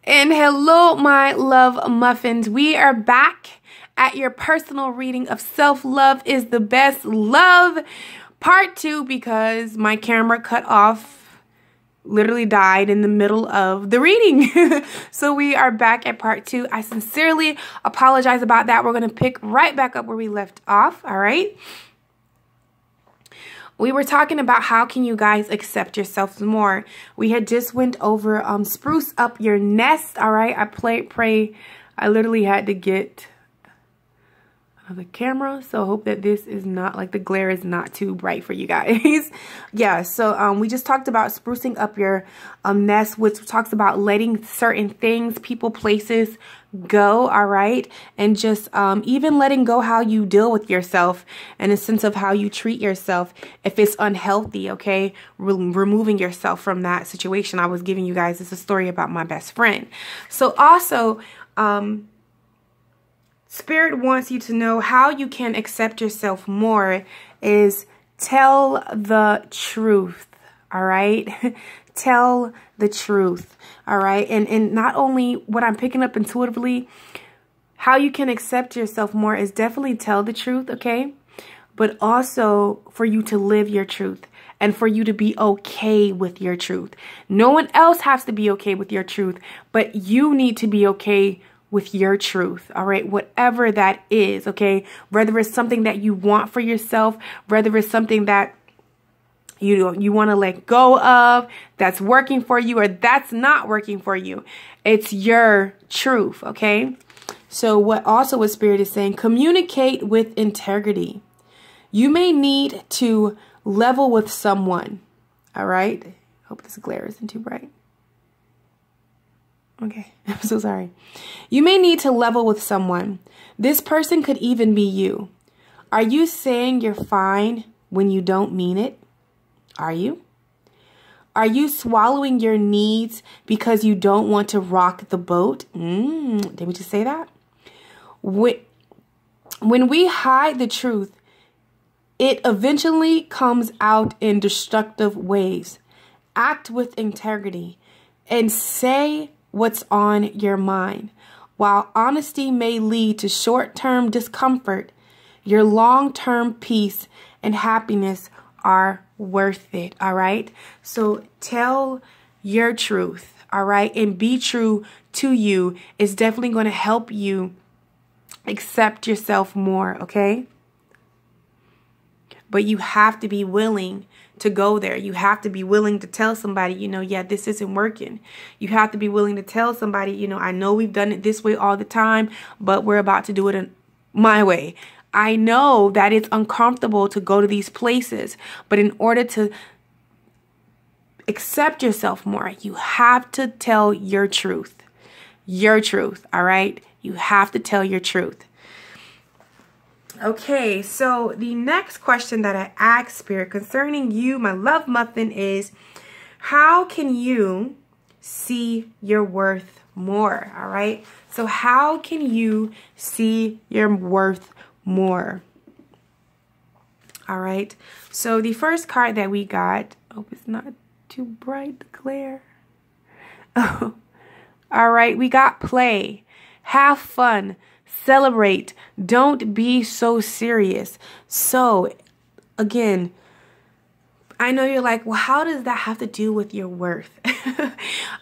And hello, my love muffins. We are back at your personal reading of Self-Love is the Best Love, part 2, because my camera cut off, literally died in the middle of the reading. So we are back at part 2. I sincerely apologize about that. We're going to pick right back up where we left off, all right? We were talking about how can you guys accept yourselves more. We had just went over spruce up your nest, all right? I literally had to get another camera, so I hope that this is not, like, the glare is not too bright for you guys. Yeah, so we just talked about sprucing up your nest, which talks about letting certain things, people, places go, all right? And just even letting go how you deal with yourself and a sense of how you treat yourself if it's unhealthy, okay? Removing yourself from that situation. I was giving you guys this a story about my best friend. So also, Spirit wants you to know how you can accept yourself more is tell the truth, all right? Tell the truth, all right? And not only what I'm picking up intuitively, how you can accept yourself more is definitely tell the truth, okay? But also for you to live your truth and for you to be okay with your truth. No one else has to be okay with your truth, but you need to be okay with your truth, all right? Whatever that is, okay? Whether it's something that you want for yourself, whether it's something that you want to let go of, that's working for you, or that's not working for you. It's your truth, okay? So what Spirit is saying, communicate with integrity. You may need to level with someone, all right? Hope this glare isn't too bright. Okay, I'm so sorry. You may need to level with someone. This person could even be you. Are you saying you're fine when you don't mean it? Are you? Are you swallowing your needs because you don't want to rock the boat? Did we just say that? When we hide the truth, it eventually comes out in destructive ways. Act with integrity and say what's on your mind. While honesty may lead to short-term discomfort, your long-term peace and happiness are worth it, all right? So tell your truth, all right? And be true to you. It's definitely going to help you accept yourself more, okay? But you have to be willing to go there. You have to be willing to tell somebody, you know, yeah, this isn't working. You have to be willing to tell somebody, you know, I know we've done it this way all the time, but we're about to do it in my way. I know that it's uncomfortable to go to these places, but in order to accept yourself more, you have to tell your truth. Your truth, all right? You have to tell your truth. Okay, so the next question that I asked Spirit concerning you, my love muffin, is how can you see your worth more? All right, so how can you see your worth more? All right, so the first card that we got, hope it's not too bright, the glare. Oh, all right, we got play, have fun, celebrate, don't be so serious. So again, I know you're like, well, how does that have to do with your worth?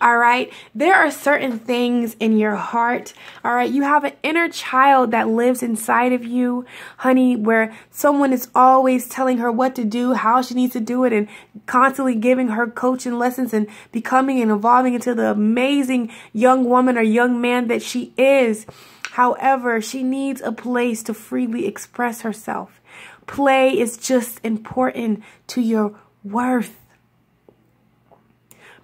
All right, there are certain things in your heart, all right? You have an inner child that lives inside of you, honey, where someone is always telling her what to do, how she needs to do it, and constantly giving her coaching lessons and becoming and evolving into the amazing young woman or young man that she is. However, she needs a place to freely express herself. Play is just important to your worth.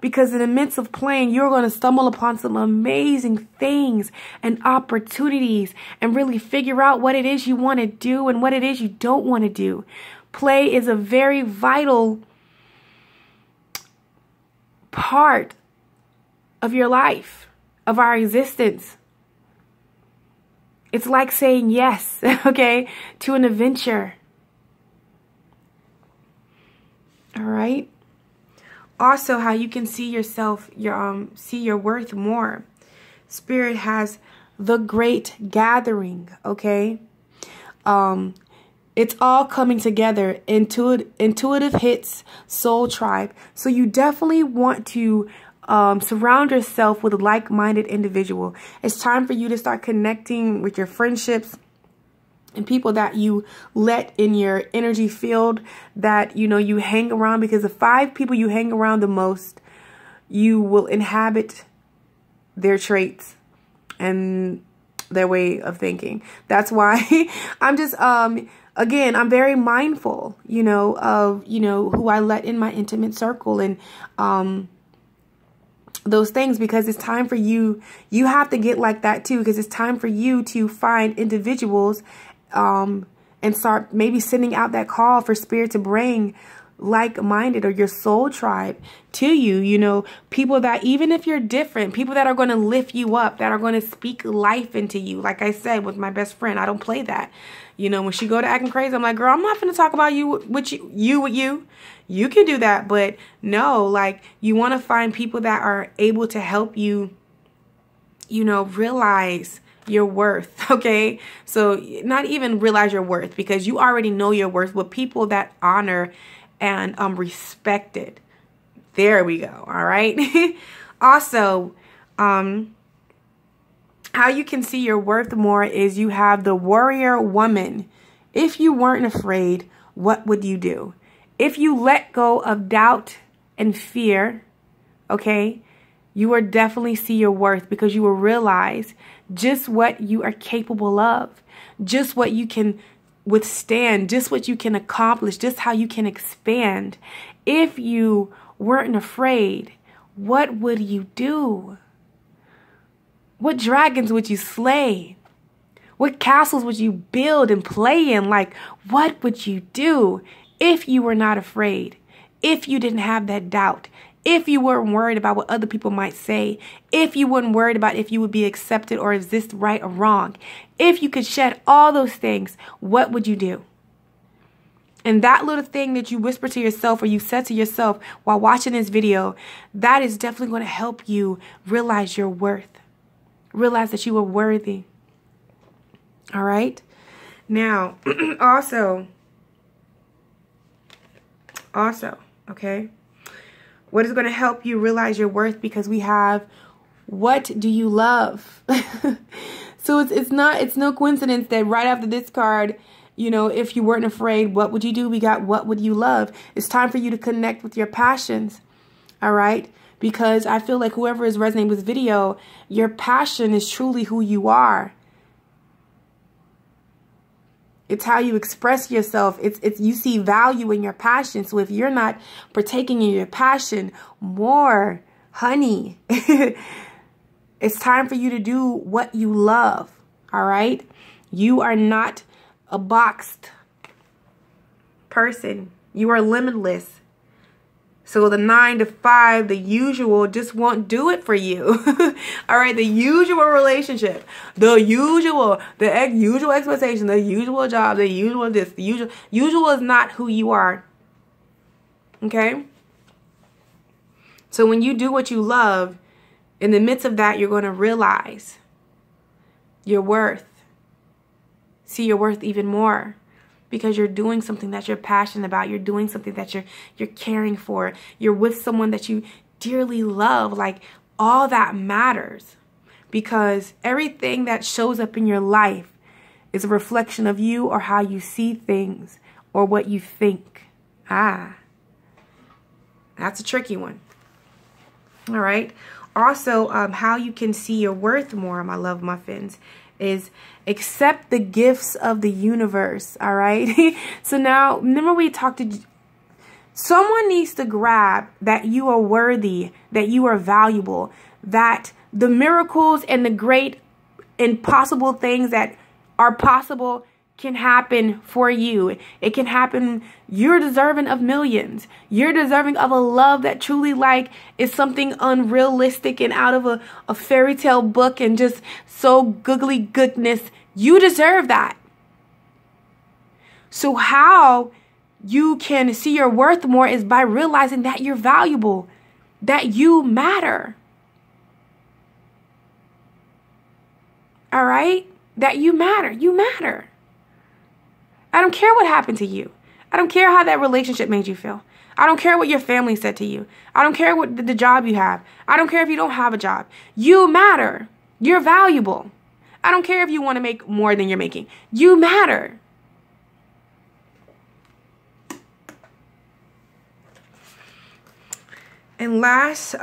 Because in the midst of playing, you're going to stumble upon some amazing things and opportunities and really figure out what it is you want to do and what it is you don't want to do. Play is a very vital part of your life, of our existence. It's like saying yes, okay, to an adventure. All right. Also, how you can see yourself, see your worth more Spirit has the great gathering, okay? It's all coming together. Intuitive hits, soul tribe. So you definitely want to surround yourself with a like-minded individual. It's time for you to start connecting with your friendships and people that you let in your energy field, that, you know, you hang around, because the 5 people you hang around the most, you will inhabit their traits and their way of thinking. That's why I'm just, again, I'm very mindful, you know, of, you know, who I let in my intimate circle and, those things, because it's time for you. You have to get like that too, because it's time for you to find individuals, and start maybe sending out that call for Spirit to bring like-minded or your soul tribe to you, you know, people that, even if you're different, people that are going to lift you up, that are going to speak life into you. Like I said with my best friend, I don't play that. You know, when she go to acting crazy, I'm like, girl, I'm not going to talk about you with you. You can do that, but no, like, you want to find people that are able to help you, you know, realize your worth, okay? So not even realize your worth, because you already know your worth, but people that honor and respect it. There we go, all right? Also, how you can see your worth more is you have the warrior woman. If you weren't afraid, what would you do? If you let go of doubt and fear, okay, you will definitely see your worth, because you will realize just what you are capable of, just what you can withstand, just what you can accomplish, just how you can expand. If you weren't afraid, what would you do? What dragons would you slay? What castles would you build and play in? Like, what would you do if you were not afraid? If you didn't have that doubt? If you weren't worried about what other people might say? If you weren't worried about if you would be accepted or is this right or wrong? If you could shed all those things, what would you do? And that little thing that you whisper to yourself or you said to yourself while watching this video, that is definitely going to help you realize your worth. Realize that you are worthy. All right? Now, also, okay? What is going to help you realize your worth? Because we have, what do you love? So it's no coincidence that right after this card, you know, if you weren't afraid, what would you do? We got, what would you love? It's time for you to connect with your passions. All right? Because I feel like whoever is resonating with this video, your passion is truly who you are. It's how you express yourself. It's you see value in your passion. So if you're not partaking in your passion more, honey, it's time for you to do what you love. All right? You are not a boxed person. You are limitless. So the 9 to 5, the usual, just won't do it for you. All right, the usual relationship, the usual expectation, the usual job, the usual this, the usual is not who you are. Okay? So when you do what you love, in the midst of that, you're going to realize your worth. See your worth even more. Because you're doing something that you're passionate about. You're doing something that you're caring for. You're with someone that you dearly love. Like, all that matters. Because everything that shows up in your life is a reflection of you, or how you see things, or what you think. That's a tricky one. All right. Also, how you can see your worth more, my love muffins, is accept the gifts of the universe. All right. So now, remember we talked to, someone needs to grab that you are worthy, that you are valuable, that the miracles and the great impossible things that are possible can happen for you. It can happen. You're deserving of millions. You're deserving of a love that truly, like, is something unrealistic and out of a fairy tale book and just so googly goodness. You deserve that. So how you can see your worth more is by realizing that you're valuable, that you matter. All right? That you matter. You matter. I don't care what happened to you. I don't care how that relationship made you feel. I don't care what your family said to you. I don't care what the job you have. I don't care if you don't have a job. You matter. You're valuable. I don't care if you want to make more than you're making. You matter. And last,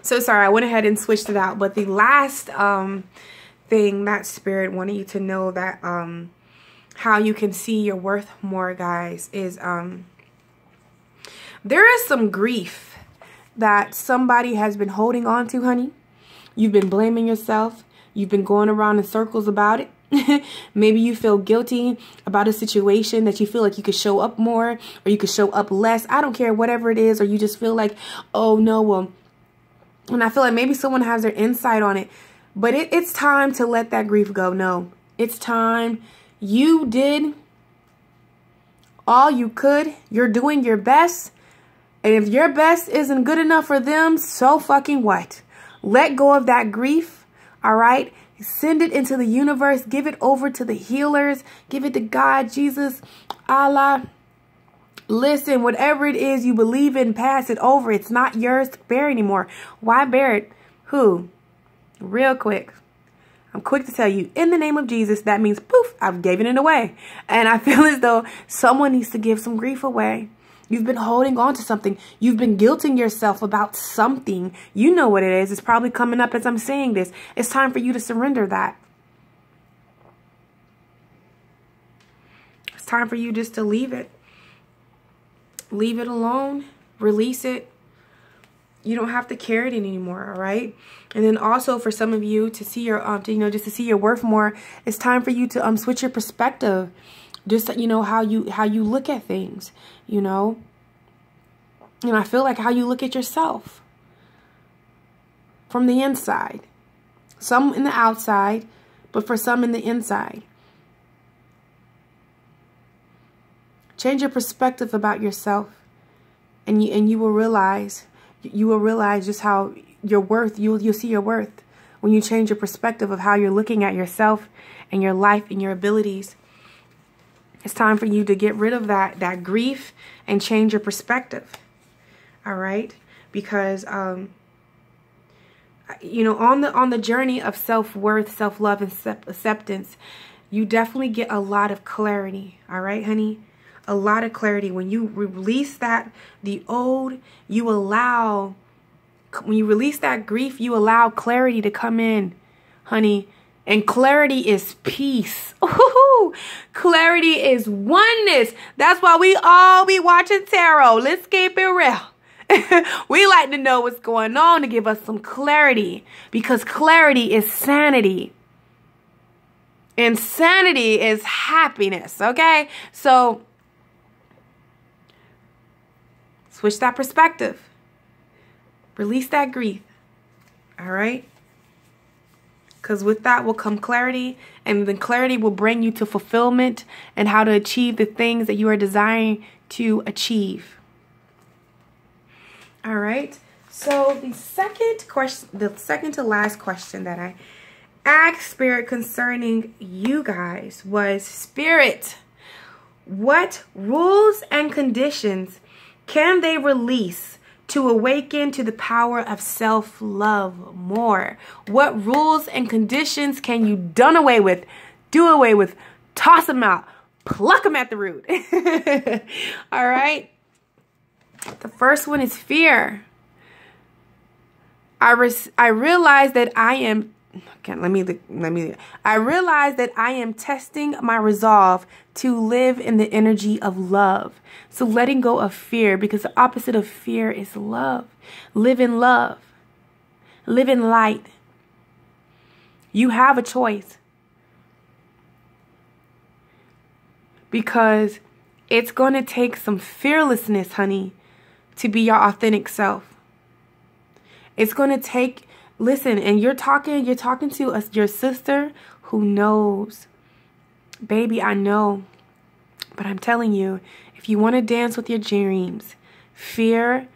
so sorry, I went ahead and switched it out. But the last thing that Spirit wanted you to know, that how you can see your worth more, guys, is there is some grief that somebody has been holding on to, honey. You've been blaming yourself. You've been going around in circles about it. Maybe you feel guilty about a situation that you feel like you could show up more, or you could show up less. I don't care, whatever it is. Or you just feel like, oh no, well, and I feel like maybe someone has their insight on it. But it's time to let that grief go. No, it's time. You did all you could. You're doing your best. And if your best isn't good enough for them, so fucking what? Let go of that grief, all right? Send it into the universe. Give it over to the healers. Give it to God, Jesus, Allah. Listen, whatever it is you believe in, pass it over. It's not yours to bear anymore. Why bear it? Who? Real quick. I'm quick to tell you, in the name of Jesus, that means poof, I've given it away. And I feel as though someone needs to give some grief away. You've been holding on to something. You've been guilting yourself about something. You know what it is. It's probably coming up as I'm saying this. It's time for you to surrender that. It's time for you just to leave it. Leave it alone. Release it. You don't have to carry it anymore, all right? And then also for some of you to see your, just to see your worth more, it's time for you to switch your perspective. Just, how you look at things, And I feel like how you look at yourself from the inside. Some in the outside, but for some in the inside. Change your perspective about yourself, and you will realize just how your worth, you'll see your worth when you change your perspective of how you're looking at yourself and your life and your abilities. It's time for you to get rid of that grief and change your perspective. All right? Because on the journey of self-worth, self-love, and acceptance, you definitely get a lot of clarity. All right, honey? A lot of clarity. When you release the old, when you release that grief, you allow clarity to come in, honey. And clarity is peace. Ooh, clarity is oneness. That's why we all be watching tarot. Let's keep it real. We like to know what's going on to give us some clarity, because clarity is sanity. And sanity is happiness, okay? So switch that perspective. Release that grief, all right? Because with that will come clarity, and then clarity will bring you to fulfillment and how to achieve the things that you are desiring to achieve. All right. So the second to last question that I asked Spirit concerning you guys was, Spirit, what rules and conditions can they release to awaken to the power of self-love more? What rules and conditions can you do away with, toss them out, pluck them at the root? All right. The first one is fear. I realize that I am, I realize that I am testing my resolve to live in the energy of love. So letting go of fear, because the opposite of fear is love. Live in love. Live in light. You have a choice. Because it's going to take some fearlessness, honey, to be your authentic self. It's going to take, listen, and you're talking to your sister who knows. Baby, I know. But I'm telling you, if you want to dance with your dreams, fear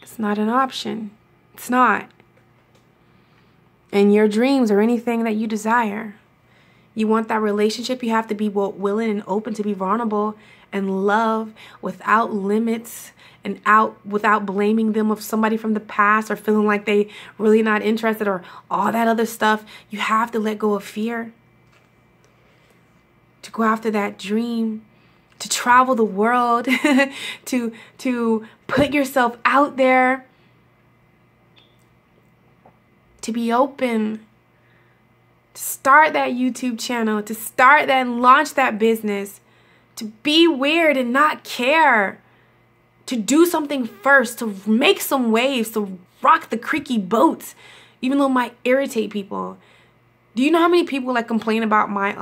is not an option. It's not. And your dreams or anything that you desire, you want that relationship, you have to be willing and open to be vulnerable and love without limits and without blaming them of somebody from the past or feeling like they really not interested or all that other stuff. You have to let go of fear to go after that dream, to travel the world, to put yourself out there, to be open, to start that YouTube channel, to start that and launch that business, to be weird and not care, to do something first, to make some waves, to rock the creaky boats, even though it might irritate people. Do you know how many people like complain about my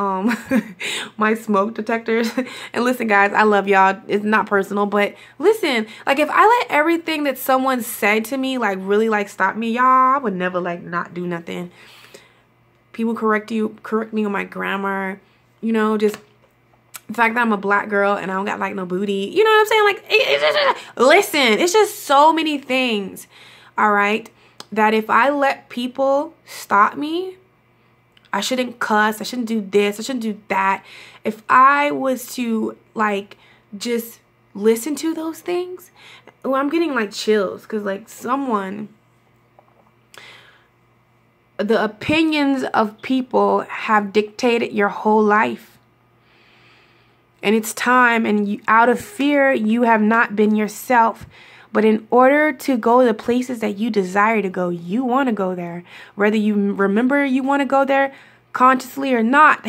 my smoke detectors? And listen, guys, I love y'all. It's not personal, but listen, like if I let everything that someone said to me like really like stop me, y'all, I would never like not do nothing. People correct me on my grammar, you know, just the fact that I'm a black girl and I don't got like no booty. You know what I'm saying? Like, listen, it's just so many things, all right, that if I let people stop me, I shouldn't cuss, I shouldn't do this, I shouldn't do that. If I was to like just listen to those things, oh, I'm getting like chills because like the opinions of people have dictated your whole life. And it's time, and out of fear, you have not been yourself. But in order to go to the places that you desire to go, you want to go there. Whether you remember you want to go there consciously or not.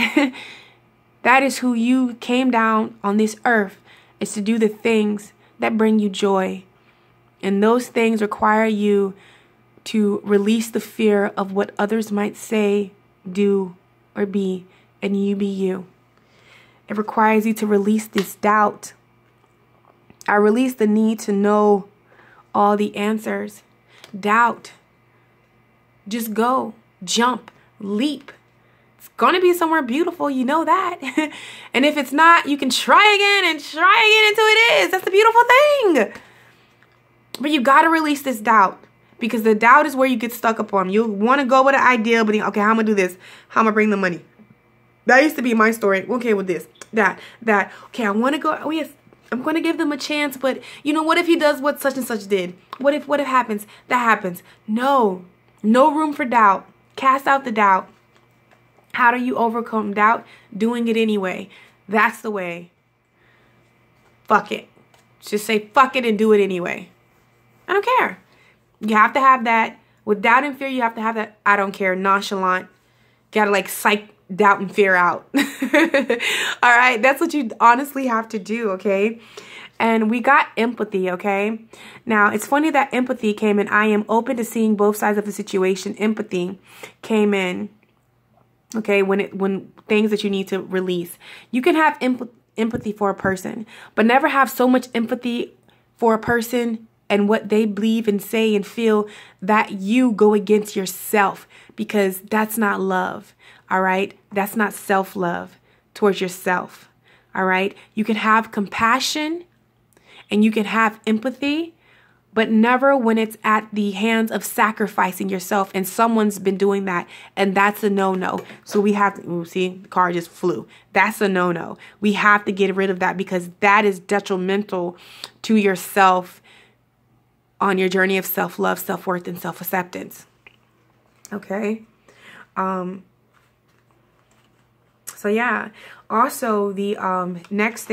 That is who you came down on this earth, is to do the things that bring you joy. And those things require you to release the fear of what others might say, do, or be, and you be you. It requires you to release this doubt. I release the need to know all the answers. Doubt. Just go, jump, leap. It's going to be somewhere beautiful, you know that. And if it's not, you can try again and try again until it is. That's the beautiful thing. But you got to release this doubt, because the doubt is where you get stuck upon. You want to go with an idea, but okay, how am I going to do this? How am I going to bring the money? That used to be my story. Okay, with this, that. Okay, I want to go. Oh, yes, I'm going to give them a chance. But, you know, what if he does what such and such did? What if happens? That happens. No room for doubt. Cast out the doubt. How do you overcome doubt? Doing it anyway. That's the way. Fuck it. Just say fuck it and do it anyway. I don't care. You have to have that. With doubt and fear, you have to have that I don't care, nonchalant. Gotta like psych doubt and fear out. All right, that's what you honestly have to do, okay? And we got empathy, okay? Now, it's funny that empathy came in. I am open to seeing both sides of the situation. Empathy came in, okay, when things that you need to release. You can have empathy for a person, but never have so much empathy for a person and what they believe and say and feel that you go against yourself, because that's not love. All right. That's not self-love towards yourself. All right. You can have compassion and you can have empathy, but never when it's at the hands of sacrificing yourself. And someone's been doing that. And that's a no-no. So we have to, see, the car just flew. That's a no-no. We have to get rid of that, because that is detrimental to yourself on your journey of self-love, self-worth, and self-acceptance. Okay. So yeah, also the next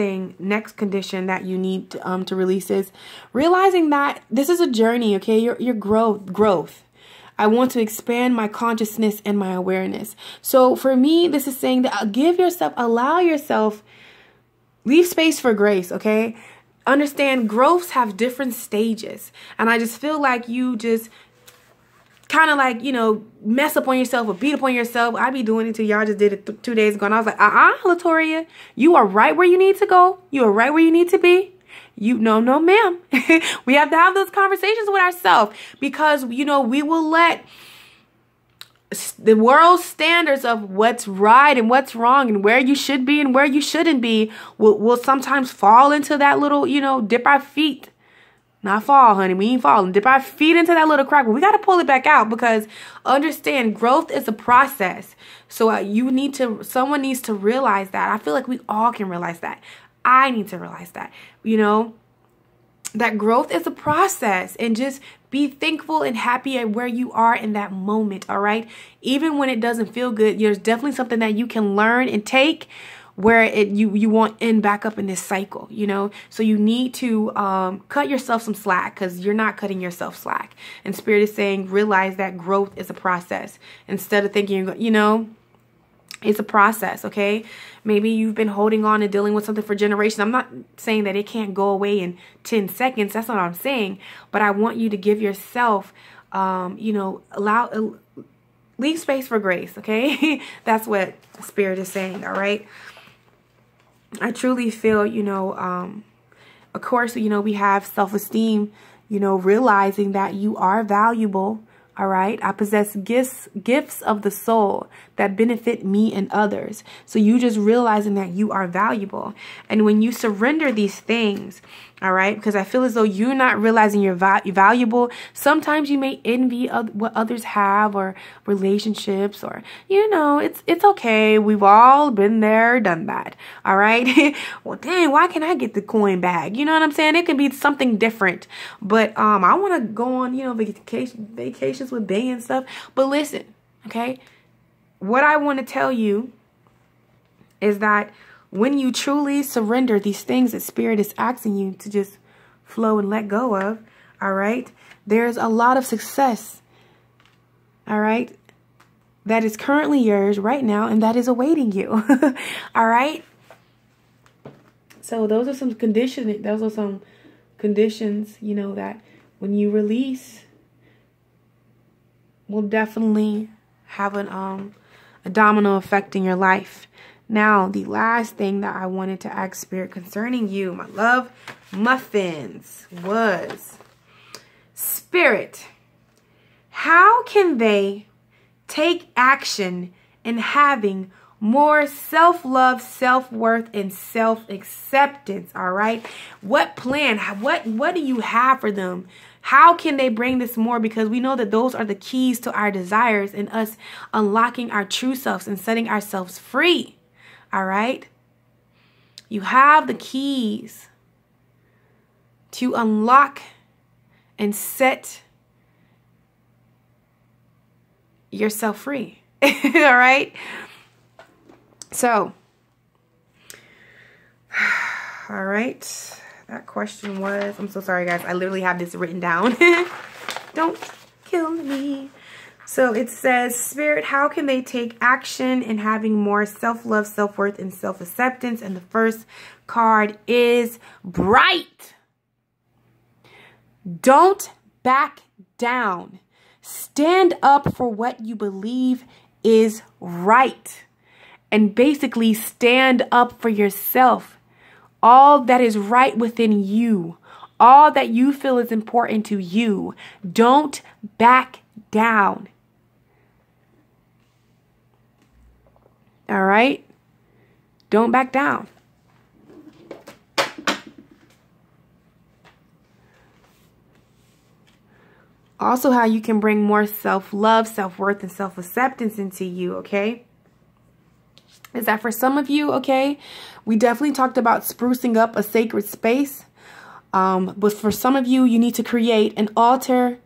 condition that you need to release is realizing that this is a journey, okay? Your growth. I want to expand my consciousness and my awareness. So for me, this is saying that allow yourself, leave space for grace, okay? Understand growths have different stages. And I just feel like you just kind of like, you know, mess up on yourself or beat up on yourself. I be doing it too. Y'all just did it 2 days ago. And I was like, Latoria, you are right where you need to go. You are right where you need to be. No, ma'am. We have to have those conversations with ourselves, because, you know, we will let the world's standards of what's right and what's wrong and where you should be and where you shouldn't be will sometimes fall into that little, you know, dip our feet. not fall, honey. We ain't falling. Dip our feet into that little crack, but we got to pull it back out, because understand, growth is a process. So someone needs to realize that. I feel like we all can realize that. I need to realize that, you know, that growth is a process, and just be thankful and happy at where you are in that moment. All right. Even when it doesn't feel good, there's definitely something that you can learn and take where you won't end back up in this cycle, you know. So you need to cut yourself some slack, because you're not cutting yourself slack. And Spirit is saying, realize that growth is a process, instead of thinking, you know, it's a process. Okay. Maybe you've been holding on and dealing with something for generations. I'm not saying that it can't go away in 10 seconds. That's not what I'm saying. But I want you to give yourself, you know, leave space for grace. Okay. That's what Spirit is saying. All right. I truly feel, you know, of course, you know, we have self-esteem, you know, realizing that you are valuable. All right. I possess gifts of the soul that benefit me and others. So you just realizing that you are valuable. And when you surrender these things, all right, because I feel as though you're not realizing you're valuable. Sometimes you may envy what others have, or relationships, or, you know, it's okay. We've all been there, done that. All right. Well, dang, why can't I get the coin bag? You know what I'm saying? It could be something different. But I want to go on, you know, vacations with Bay and stuff. But listen, okay, what I want to tell you is that when you truly surrender these things that Spirit is asking you to just flow and let go of, all right, there's a lot of success, all right, that is currently yours right now, and that is awaiting you. All right. So those are some conditions. Those are some conditions, you know, that when you release, will definitely have a domino effect in your life. Now, the last thing that I wanted to ask Spirit concerning you, my love muffins, was, Spirit, how can they take action in having more self-love, self-worth, and self-acceptance? All right. What plan? What do you have for them? How can they bring this more? Because we know that those are the keys to our desires and us unlocking our true selves and setting ourselves free. All right. You have the keys to unlock and set yourself free. All right. So, all right. That question was, I'm so sorry, guys. I literally have this written down. Don't kill me. So it says, Spirit, how can they take action in having more self-love, self-worth, and self-acceptance? And the first card is bright. Don't back down. Stand up for what you believe is right. And basically stand up for yourself. All that is right within you. All that you feel is important to you. Don't back down. All right? Don't back down. Also, how you can bring more self-love, self-worth, and self-acceptance into you, okay? Is that for some of you, okay? We definitely talked about sprucing up a sacred space. But for some of you, you need to create an altar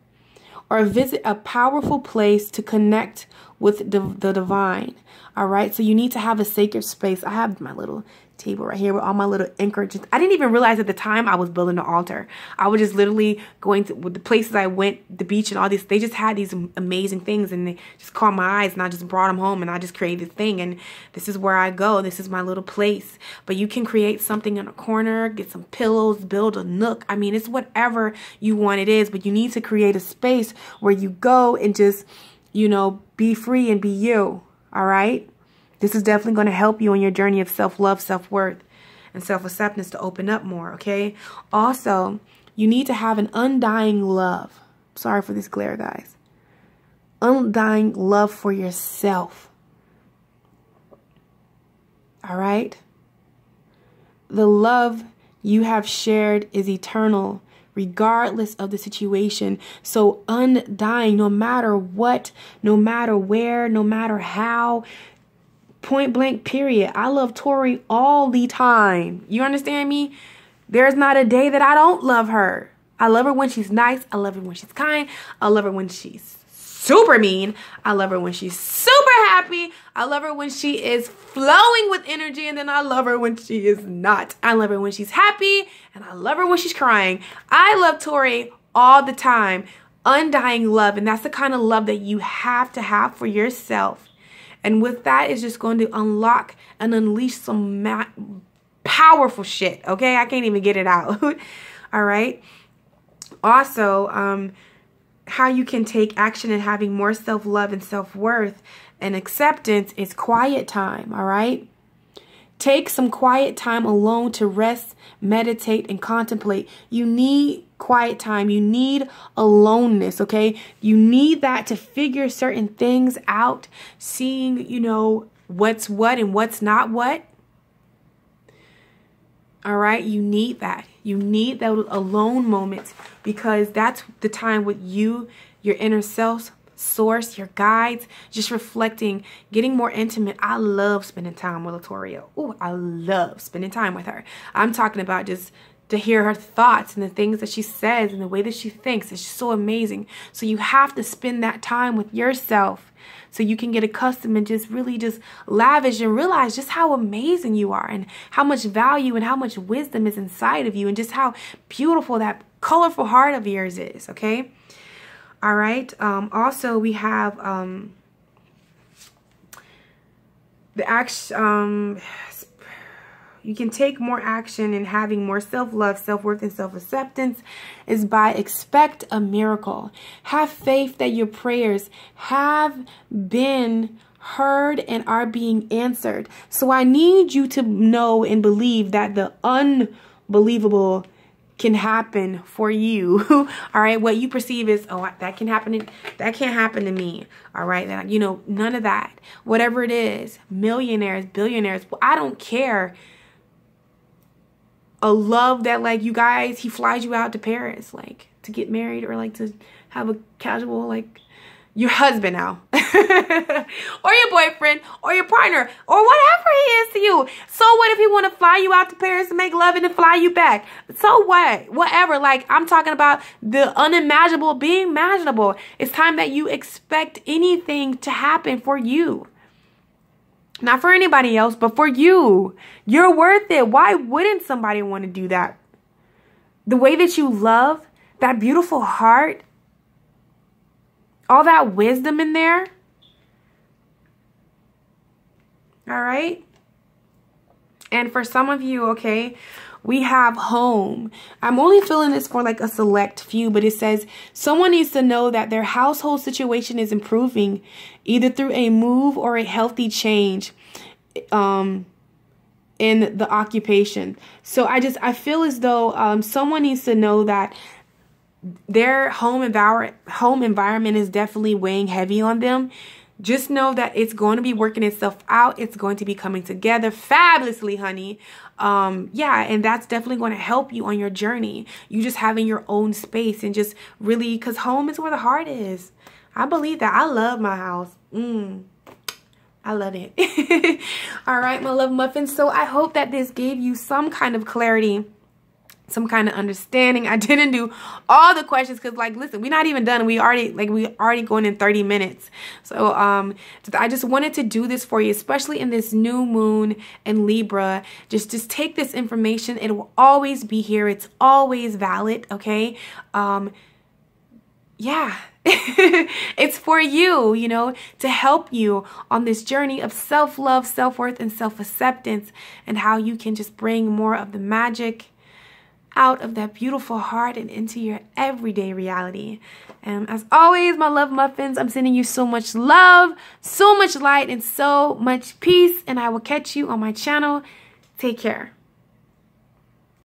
or visit a powerful place to connect with the divine. All right. So you need to have a sacred space. I have my little table right here with all my little anchorages. I didn't even realize at the time I was building an altar. I was just literally going to with the places I went, the beach and all this. They just had these amazing things and they just caught my eyes and I just brought them home and I just created this thing. And this is where I go. This is my little place. But you can create something in a corner, get some pillows, build a nook. I mean, it's whatever you want it is, but you need to create a space where you go and just, you know, be free and be you. All right. This is definitely going to help you on your journey of self-love, self-worth, and self-acceptance to open up more, okay? Also, you need to have an undying love. Sorry for this glare, guys. Undying love for yourself. All right? The love you have shared is eternal, regardless of the situation. So undying, no matter what, no matter where, no matter how, point blank period. I love Tori all the time. You understand me? There's not a day that I don't love her. I love her when she's nice. I love her when she's kind. I love her when she's super mean. I love her when she's super happy. I love her when she is flowing with energy, and then I love her when she is not. I love her when she's happy, and I love her when she's crying. I love Tori all the time. Undying love, and that's the kind of love that you have to have for yourself. And with that, it's just going to unlock and unleash some powerful shit, okay? I can't even get it out. All right? Also, how you can take action in having more self-love and self-worth and acceptance is quiet time, all right? Take some quiet time alone to rest, meditate, and contemplate. You need quiet time. You need aloneness, okay? You need that to figure certain things out, seeing, you know, what's what and what's not what. All right? You need that. You need those alone moments, because that's the time with you, your inner self, source, your guides, just reflecting, getting more intimate. I love spending time with Latoria. Oh, I love spending time with her. I'm talking about just to hear her thoughts and the things that she says and the way that she thinks. It's just so amazing. So you have to spend that time with yourself so you can get accustomed and just really just lavish and realize just how amazing you are and how much value and how much wisdom is inside of you and just how beautiful that colorful heart of yours is, okay? All right. Also, we have the action. You can take more action in having more self-love, self-worth, and self-acceptance is by expect a miracle. Have faith that your prayers have been heard and are being answered. So I need you to know and believe that the unbelievable can happen for you. All right, what you perceive is, oh, that can't happen to me. All right, that, you know, none of that. Whatever it is, millionaires, billionaires, I don't care. A love that, like, you guys, he flies you out to Paris, like, to get married, or like to have a casual, like, your husband now or your boyfriend or your partner or whatever he is to you. So what if he want to fly you out to Paris and make love and then fly you back? So what? Whatever. Like, I'm talking about the unimaginable being imaginable. It's time that you expect anything to happen for you. Not for anybody else, but for you. You're worth it. Why wouldn't somebody want to do that? The way that you love, that beautiful heart, all that wisdom in there. All right. And for some of you, okay, we have home. I'm only feeling this for like a select few, but it says someone needs to know that their household situation is improving either through a move or a healthy change in the occupation. So I feel as though someone needs to know that their home environment is definitely weighing heavy on them. Just know that it's going to be working itself out. It's going to be coming together fabulously, honey. Yeah, and that's definitely going to help you on your journey. You just having your own space and just really, because home is where the heart is. I believe that. I love my house. I love it. All right, my love muffins. So I hope that this gave you some kind of clarity, some kind of understanding. I didn't do all the questions because, like, listen, we're not even done. We already going in 30 minutes. So I just wanted to do this for you, especially in this new moon in Libra. Just take this information. It will always be here. It's always valid, okay? Yeah. It's for you, you know, to help you on this journey of self-love, self-worth, and self-acceptance, and how you can just bring more of the magic out of that beautiful heart and into your everyday reality. And as always, my love muffins, I'm sending you so much love, so much light, and so much peace. And I will catch you on my channel. Take care.